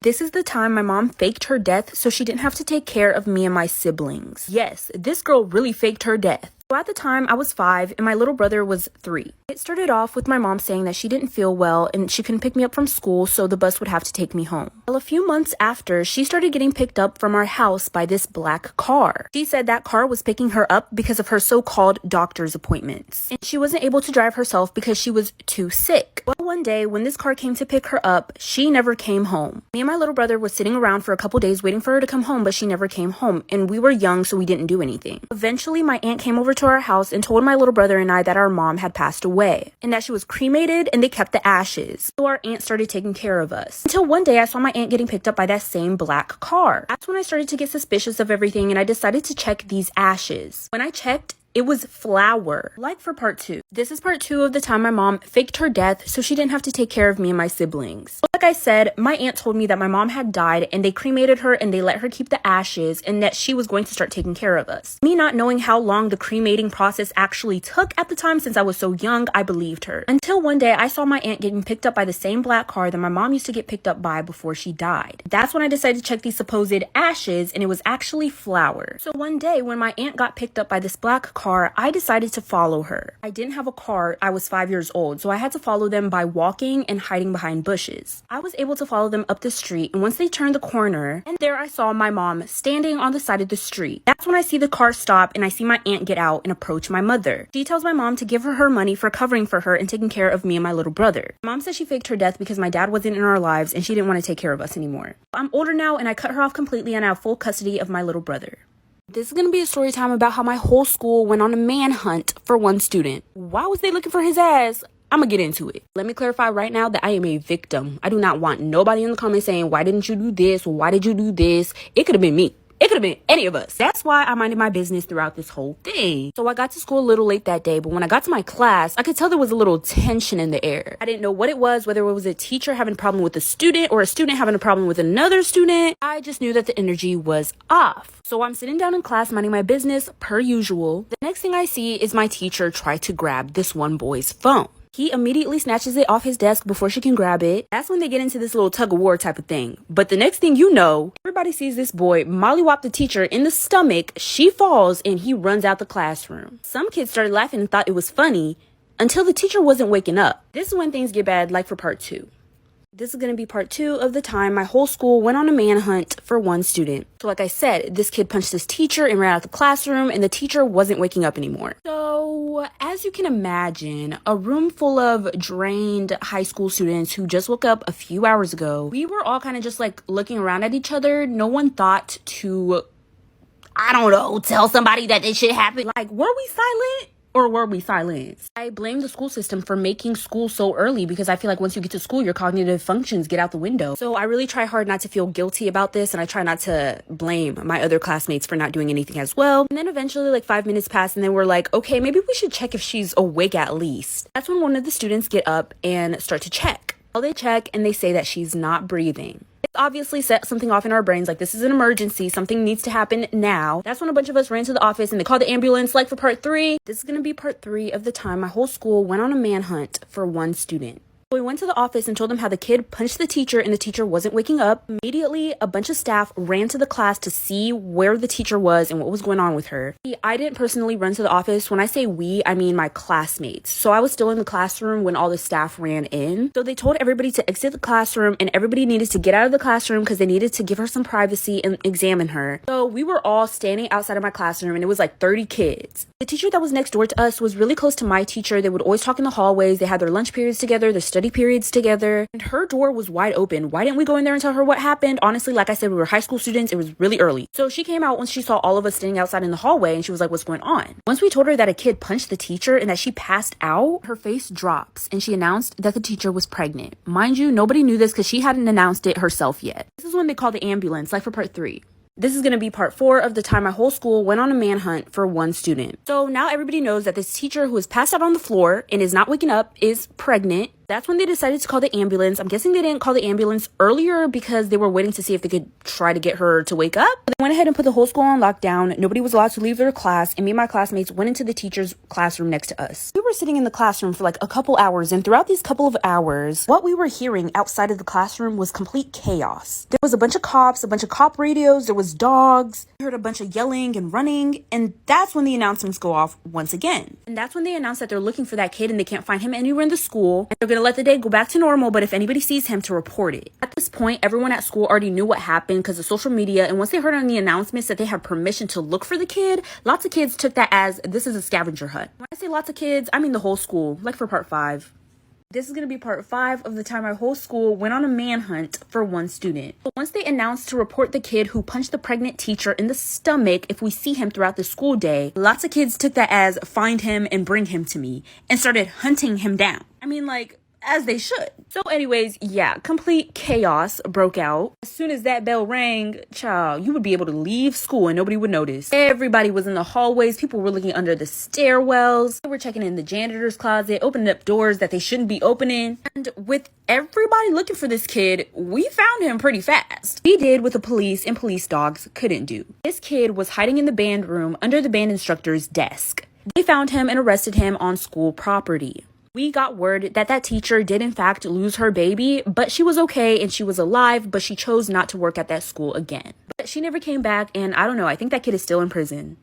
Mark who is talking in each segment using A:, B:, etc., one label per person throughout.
A: This is the time my mom faked her death so she didn't have to take care of me and my siblings. Yes, this girl really faked her death. So at the time, I was 5 and my little brother was 3. It started off with my mom saying that she didn't feel well and she couldn't pick me up from school, so the bus would have to take me home. Well, a few months after, she started getting picked up from our house by this black car. She said that car was picking her up because of her so-called doctor's appointments. And she wasn't able to drive herself because she was too sick. Well, one day when this car came to pick her up, she never came home. Me and my little brother was sitting around for a couple days waiting for her to come home, but she never came home. And we were young, so we didn't do anything. Eventually, my aunt came over to our house and told my little brother and I that our mom had passed away and that she was cremated and they kept the ashes. So our aunt started taking care of us. Until one day I saw my aunt getting picked up by that same black car. That's when I started to get suspicious of everything and I decided to check these ashes. When I checked, it was flour. Like for part 2. This is part 2 of the time my mom faked her death so she didn't have to take care of me and my siblings. Like I said, my aunt told me that my mom had died and they cremated her and they let her keep the ashes and that she was going to start taking care of us. Me not knowing how long the cremating process actually took at the time since I was so young, I believed her. Until one day I saw my aunt getting picked up by the same black car that my mom used to get picked up by before she died. That's when I decided to check these supposed ashes and it was actually flour. So one day when my aunt got picked up by this black car, I decided to follow her. I didn't have a car. I was 5 years old, so I had to follow them by walking and hiding behind bushes. I was able to follow them up the street, and once they turned the corner, and there I saw my mom standing on the side of the street. That's when I see the car stop and I see my aunt get out and approach my mother. She tells my mom to give her money for covering for her and taking care of me and my little brother. Mom says she faked her death because my dad wasn't in our lives and she didn't want to take care of us anymore. I'm older now and I cut her off completely and I have full custody of my little brother. This is going to be a story time about how my whole school went on a manhunt for one student. Why was they looking for his ass? I'm gonna get into it. Let me clarify right now that I am a victim. I do not want nobody in the comments saying, why didn't you do this? Why did you do this? It could have been me. It could have been any of us. That's why I minded my business throughout this whole thing. So I got to school a little late that day, but when I got to my class, I could tell there was a little tension in the air. I didn't know what it was, whether it was a teacher having a problem with a student or a student having a problem with another student. I just knew that the energy was off. So I'm sitting down in class minding my business per usual. The next thing I see is my teacher try to grab this one boy's phone. He immediately snatches it off his desk before she can grab it. That's when they get into this little tug of war type of thing. But the next thing you know, everybody sees this boy mollywop the teacher in the stomach. She falls and he runs out the classroom. Some kids started laughing and thought it was funny until the teacher wasn't waking up. This is when things get bad, like for part 2. This is going to be part 2 of the time my whole school went on a manhunt for one student. So like I said, this kid punched this teacher and ran out the classroom and the teacher wasn't waking up anymore. So as you can imagine, a room full of drained high school students who just woke up a few hours ago, we were all kind of just like looking around at each other. No one thought to, I don't know, tell somebody that this shit happened. Like, were we silent? Or were we silenced? I blame the school system for making school so early because I feel like once you get to school, your cognitive functions get out the window. So I really try hard not to feel guilty about this and I try not to blame my other classmates for not doing anything as well. And then eventually like 5 minutes passed and then we're like, okay, maybe we should check if she's awake at least. That's when one of the students get up and start to check. Well, they check and they say that she's not breathing. It obviously set something off in our brains, like this is an emergency, something needs to happen now. That's when a bunch of us ran to the office and they called the ambulance. Like for part 3, this is going to be part 3 of the time my whole school went on a manhunt for one student. We went to the office and told them how the kid punched the teacher and the teacher wasn't waking up. Immediately, a bunch of staff ran to the class to see where the teacher was and what was going on with her. I didn't personally run to the office. When I say we, I mean my classmates. So I was still in the classroom when all the staff ran in. So they told everybody to exit the classroom and everybody needed to get out of the classroom because they needed to give her some privacy and examine her. So we were all standing outside of my classroom and it was like 30 kids. The teacher that was next door to us was really close to my teacher. They would always talk in the hallways. They had their lunch periods together, their study periods together, and her door was wide open. Why didn't we go in there and tell her what happened? Honestly, like I said, we were high school students. It was really early. So she came out once she saw all of us standing outside in the hallway and she was like, what's going on? Once we told her that a kid punched the teacher and that she passed out, her face drops and she announced that the teacher was pregnant. Mind you, nobody knew this because she hadn't announced it herself yet. This is when they called the ambulance, like for part 3. This is going to be part 4 of the time my whole school went on a manhunt for one student. So now everybody knows that this teacher who is passed out on the floor and is not waking up is pregnant. That's when they decided to call the ambulance. I'm guessing they didn't call the ambulance earlier because they were waiting to see if they could try to get her to wake up. They went ahead and put the whole school on lockdown. Nobody was allowed to leave their class, and me and my classmates went into the teacher's classroom next to us. We were sitting in the classroom for like a couple hours, and throughout these couple of hours, what we were hearing outside of the classroom was complete chaos. There was a bunch of cops, a bunch of cop radios, there was dogs. We heard a bunch of yelling and running, and that's when the announcements go off once again. And that's when they announce that they're looking for that kid and they can't find him anywhere in the school, and they're gonna let the day go back to normal, but if anybody sees him, to report it. At this point, everyone at school already knew what happened because of social media, and once they heard on the announcements that they have permission to look for the kid, lots of kids took that as this is a scavenger hunt. When I say lots of kids, I mean the whole school, like for part 5. This is going to be part 5 of the time our whole school went on a manhunt for one student. But once they announced to report the kid who punched the pregnant teacher in the stomach if we see him throughout the school day, lots of kids took that as find him and bring him to me and started hunting him down. I mean, like, as they should. So anyways, yeah, complete chaos broke out. As soon as that bell rang, child, you would be able to leave school and nobody would notice. Everybody was in the hallways. People were looking under the stairwells. They were checking in the janitor's closet, opening up doors that they shouldn't be opening. And with everybody looking for this kid, we found him pretty fast. We did what the police and police dogs couldn't do. This kid was hiding in the band room under the band instructor's desk. They found him and arrested him on school property. We got word that that teacher did in fact lose her baby, but she was okay and she was alive, but she chose not to work at that school again. But she never came back, and I don't know, I think that kid is still in prison.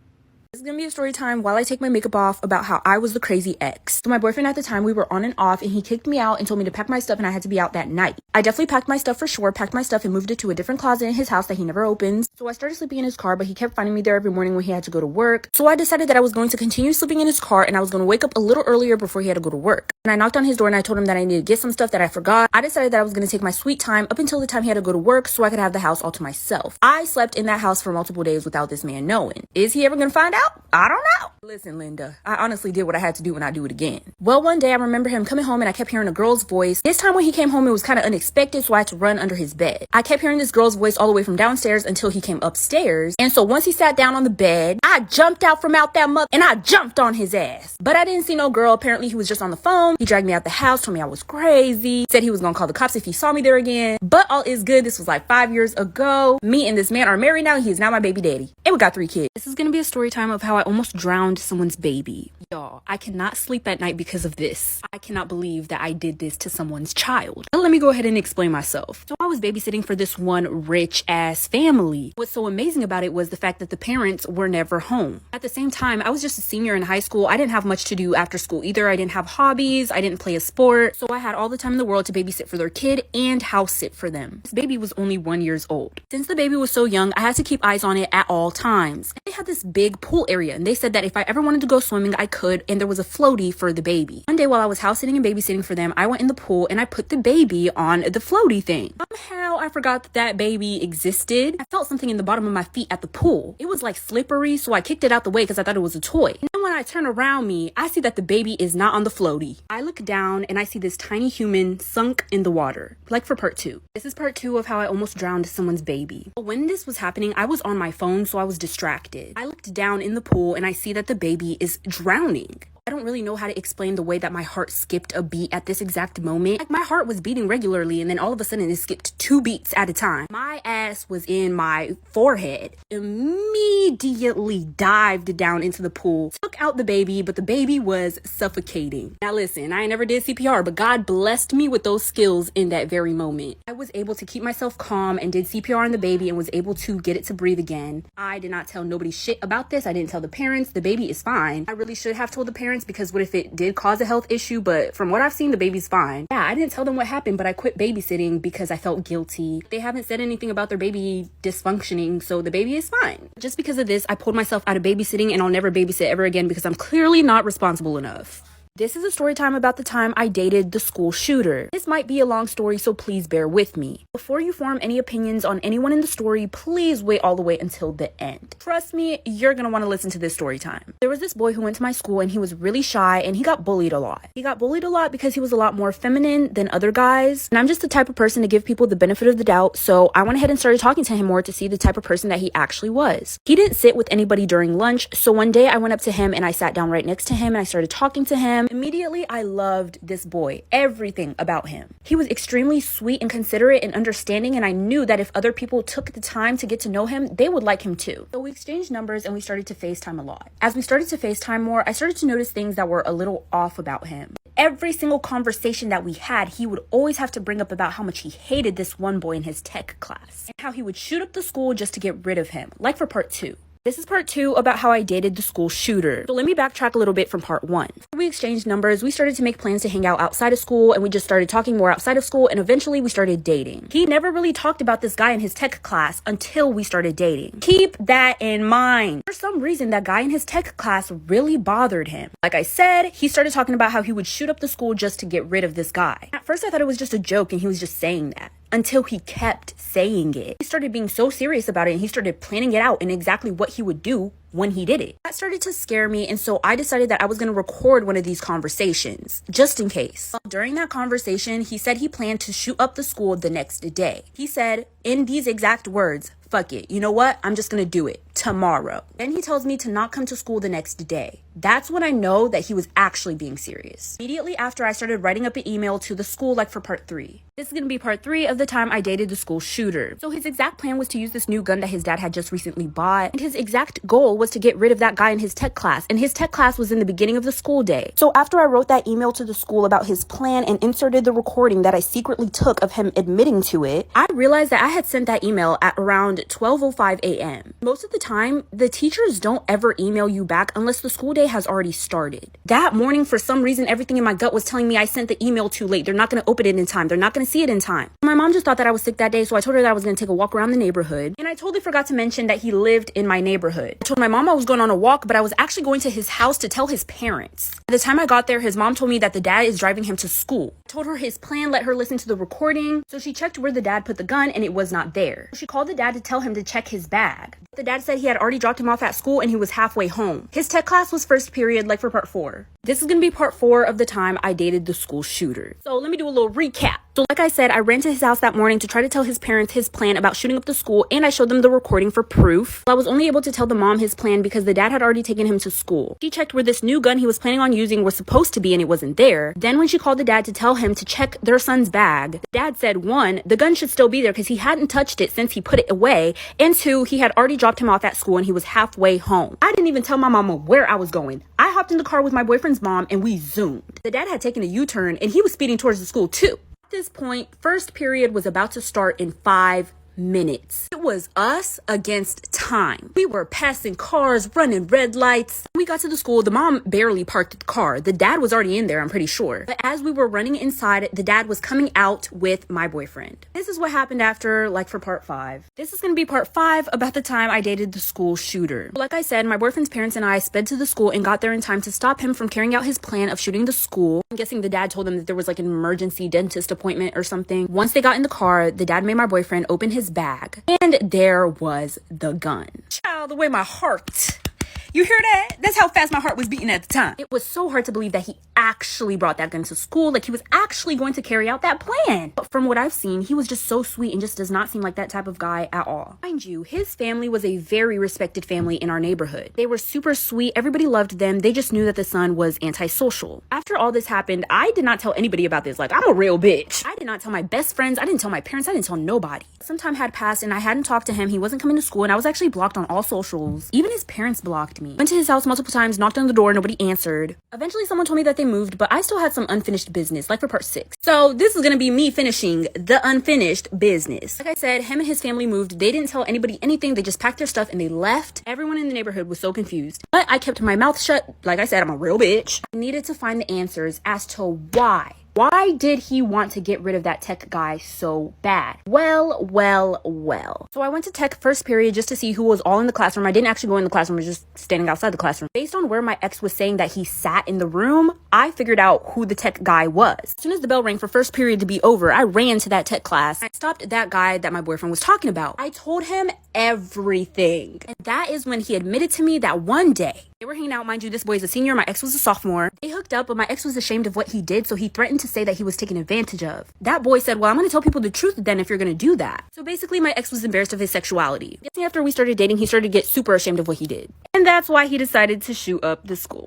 A: This is gonna be a story time while I take my makeup off about how I was the crazy ex. So my boyfriend at the time, we were on and off, and he kicked me out and told me to pack my stuff and I had to be out that night. I definitely packed my stuff for sure, packed my stuff and moved it to a different closet in his house that he never opens. So I started sleeping in his car, but he kept finding me there every morning when he had to go to work. So I decided that I was going to continue sleeping in his car and I was going to wake up a little earlier before he had to go to work. And I knocked on his door and I told him that I needed to get some stuff that I forgot. I decided that I was going to take my sweet time up until the time he had to go to work so I could have the house all to myself. I slept in that house for multiple days without this man knowing. Is he ever going to find out? I don't know. Listen, Linda, I honestly did what I had to do and I do it again. Well, one day I remember him coming home and I kept hearing a girl's voice. This time when he came home, it was kind of unexpected, so I had to run under his bed. I kept hearing this girl's voice all the way from downstairs until he came upstairs. And so once he sat down on the bed, I jumped out from out that mug and I jumped on his ass. But I didn't see no girl. Apparently he was just on the phone. He dragged me out the house, told me I was crazy, said he was gonna call the cops if he saw me there again. But all is good. This was like 5 years ago. Me and this man are married now. He is now my baby daddy. And we got 3 kids. This is gonna be a story time of how I almost drowned someone's baby. Y'all, I cannot sleep at night because of this. I cannot believe that I did this to someone's child. Now, let me go ahead and explain myself. So I was babysitting for this one rich ass family. What's so amazing about it was the fact that the parents were never home. At the same time, I was just a senior in high school. I didn't have much to do after school either. I didn't have hobbies. I didn't play a sport. So I had all the time in the world to babysit for their kid and house sit for them. This baby was only 1 year old. Since the baby was so young, I had to keep eyes on it at all times. They had this big pool area and they said that if I ever wanted to go swimming, I could, and there was a floaty for the baby. One day while I was house sitting and babysitting for them, I went in the pool and I put the baby on the floaty thing. Somehow I forgot that that baby existed. I felt something in the bottom of my feet at the pool. It was like slippery, so I kicked it out the way because I thought it was a toy. And then when I turn around me, I see that the baby is not on the floaty. I look down and I see this tiny human sunk in the water. Like for part 2. This is part 2 of how I almost drowned someone's baby. But when this was happening, I was on my phone, so I was distracted. I looked down in the pool and I see that the baby is drowning. I don't really know how to explain the way that my heart skipped a beat at this exact moment. Like my heart was beating regularly and then all of a sudden it skipped 2 beats at a time. My ass was in my forehead. Immediately dived down into the pool, took out the baby, but the baby was suffocating. Now listen, I never did CPR, but God blessed me with those skills in that very moment. I was able to keep myself calm and did CPR on the baby and was able to get it to breathe again. I did not tell nobody shit about this. I didn't tell the parents. The baby is fine. I really should have told the parents because what if it did cause a health issue? But from what I've seen, the baby's fine. Yeah, I didn't tell them what happened, but I quit babysitting because I felt guilty. They haven't said anything about their baby dysfunctioning, so the baby is fine. Just because of this, I pulled myself out of babysitting and I'll never babysit ever again because I'm clearly not responsible enough. This is a story time about the time I dated the school shooter. This might be a long story, so please bear with me. Before you form any opinions on anyone in the story, please wait all the way until the end. Trust me, you're gonna want to listen to this story time. There was this boy who went to my school and he was really shy and he got bullied a lot. He got bullied a lot because he was a lot more feminine than other guys. And I'm just the type of person to give people the benefit of the doubt, so I went ahead and started talking to him more to see the type of person that he actually was. He didn't sit with anybody during lunch, so one day I went up to him and I sat down right next to him and I started talking to him. Immediately, I loved this boy, everything about him. He was extremely sweet and considerate and understanding, and I knew that if other people took the time to get to know him, they would like him too. So we exchanged numbers and we started to FaceTime a lot. As we started to FaceTime more, I started to notice things that were a little off about him. Every single conversation that we had, he would always have to bring up about how much he hated this one boy in his tech class and how he would shoot up the school just to get rid of him, like for part 2. This is part 2 about how I dated the school shooter. So let me backtrack a little bit from part 1. We exchanged numbers, we started to make plans to hang out outside of school, and we just started talking more outside of school, and eventually we started dating. He never really talked about this guy in his tech class until we started dating. Keep that in mind. For some reason, that guy in his tech class really bothered him. Like I said, he started talking about how he would shoot up the school just to get rid of this guy. At first, I thought it was just a joke and he was just saying that, until he kept saying it. He started being so serious about it and he started planning it out and exactly what he would do when he did it. That started to scare me, and so I decided that I was going to record one of these conversations, just in case. During that conversation, he said he planned to shoot up the school the next day. He said, in these exact words, "Fuck it, you know what? I'm just gonna do it tomorrow." Then he tells me to not come to school the next day. That's when I know that he was actually being serious. Immediately after, I started writing up an email to the school like for part 3. This is gonna be part 3 of the time I dated the school shooter. So his exact plan was to use this new gun that his dad had just recently bought, and his exact goal was to get rid of that guy in his tech class, and his tech class was in the beginning of the school day. So after I wrote that email to the school about his plan and inserted the recording that I secretly took of him admitting to it, I realized that I had sent that email at around 12:05 a.m. Most of the time, the teachers don't ever email you back unless the school day has already started. That morning, for some reason, everything in my gut was telling me I sent the email too late. They're not going to open it in time. They're not going to see it in time. My mom just thought that I was sick that day, so I told her that I was going to take a walk around the neighborhood. And I totally forgot to mention that he lived in my neighborhood. I told my mom I was going on a walk, but I was actually going to his house to tell his parents. By the time I got there, his mom told me that the dad is driving him to school. I told her his plan, let her listen to the recording. So she checked where the dad put the gun, and it was not there. She called the dad to tell him to check his bag. The dad said he had already dropped him off at school and he was halfway home. His tech class was first period, like for part 4. This is gonna be part 4 of the time I dated the school shooter. So let me do a little recap. So like I said, I ran to his house that morning to try to tell his parents his plan about shooting up the school, and I showed them the recording for proof. I was only able to tell the mom his plan because the dad had already taken him to school. She checked where this new gun he was planning on using was supposed to be and it wasn't there. Then when she called the dad to tell him to check their son's bag, the dad said 1, the gun should still be there because he hadn't touched it since he put it away, and 2, he had already dropped him off at school and he was halfway home. I didn't even tell my mama where I was going. I hopped in the car with my boyfriend's mom and we zoomed. The dad had taken a U-turn and he was speeding towards the school too. At this point, first period was about to start in 5 minutes. It was us against time. We were passing cars, running red lights. When we got to the school, the mom barely parked the car. The dad was already in there, I'm pretty sure. But as we were running inside, the dad was coming out with my boyfriend. This is what happened after, like for part 5. This is gonna be part 5 about the time I dated the school shooter. Like I said, my boyfriend's parents and I sped to the school and got there in time to stop him from carrying out his plan of shooting the school. I'm guessing the dad told them that there was like an emergency dentist appointment or something. Once they got in the car, the dad made my boyfriend open his bag, and there was the gun. Child, the way my heart. You hear that? That's how fast my heart was beating at the time. It was so hard to believe that he actually brought that gun to school, like he was actually going to carry out that plan. But from what I've seen, he was just so sweet and just does not seem like that type of guy at all. Mind you, his family was a very respected family in our neighborhood. They were super sweet, everybody loved them, they just knew that the son was antisocial. After all this happened, I did not tell anybody about this, like I'm a real bitch. I did not tell my best friends, I didn't tell my parents, I didn't tell nobody. Some time had passed and I hadn't talked to him, he wasn't coming to school, and I was actually blocked on all socials. Even his parents blocked me. Went to his house multiple times, knocked on the door, nobody answered. Eventually someone told me that they moved, but I still had some unfinished business, like for part 6. So this is gonna be me finishing the unfinished business. Like I said, him and his family moved. They didn't tell anybody anything. They just packed their stuff and they left. Everyone in the neighborhood was so confused. But I kept my mouth shut. Like I said, I'm a real bitch. I needed to find the answers as to why. Why did he want to get rid of that tech guy so bad? Well. So I went to tech first period just to see who was all in the classroom. I didn't actually go in the classroom, I was just standing outside the classroom. Based on where my ex was saying that he sat in the room, I figured out who the tech guy was. As soon as the bell rang for first period to be over, I ran to that tech class. I stopped that guy that my boyfriend was talking about. I told him everything. And that is when he admitted to me that one day, they were hanging out, mind you, this boy is a senior, my ex was a sophomore. They hooked up, but my ex was ashamed of what he did, so he threatened to say that he was taken advantage of. That boy said, well, I'm gonna tell people the truth then if you're gonna do that. So basically, my ex was embarrassed of his sexuality. After we started dating, he started to get super ashamed of what he did. And that's why he decided to shoot up the school.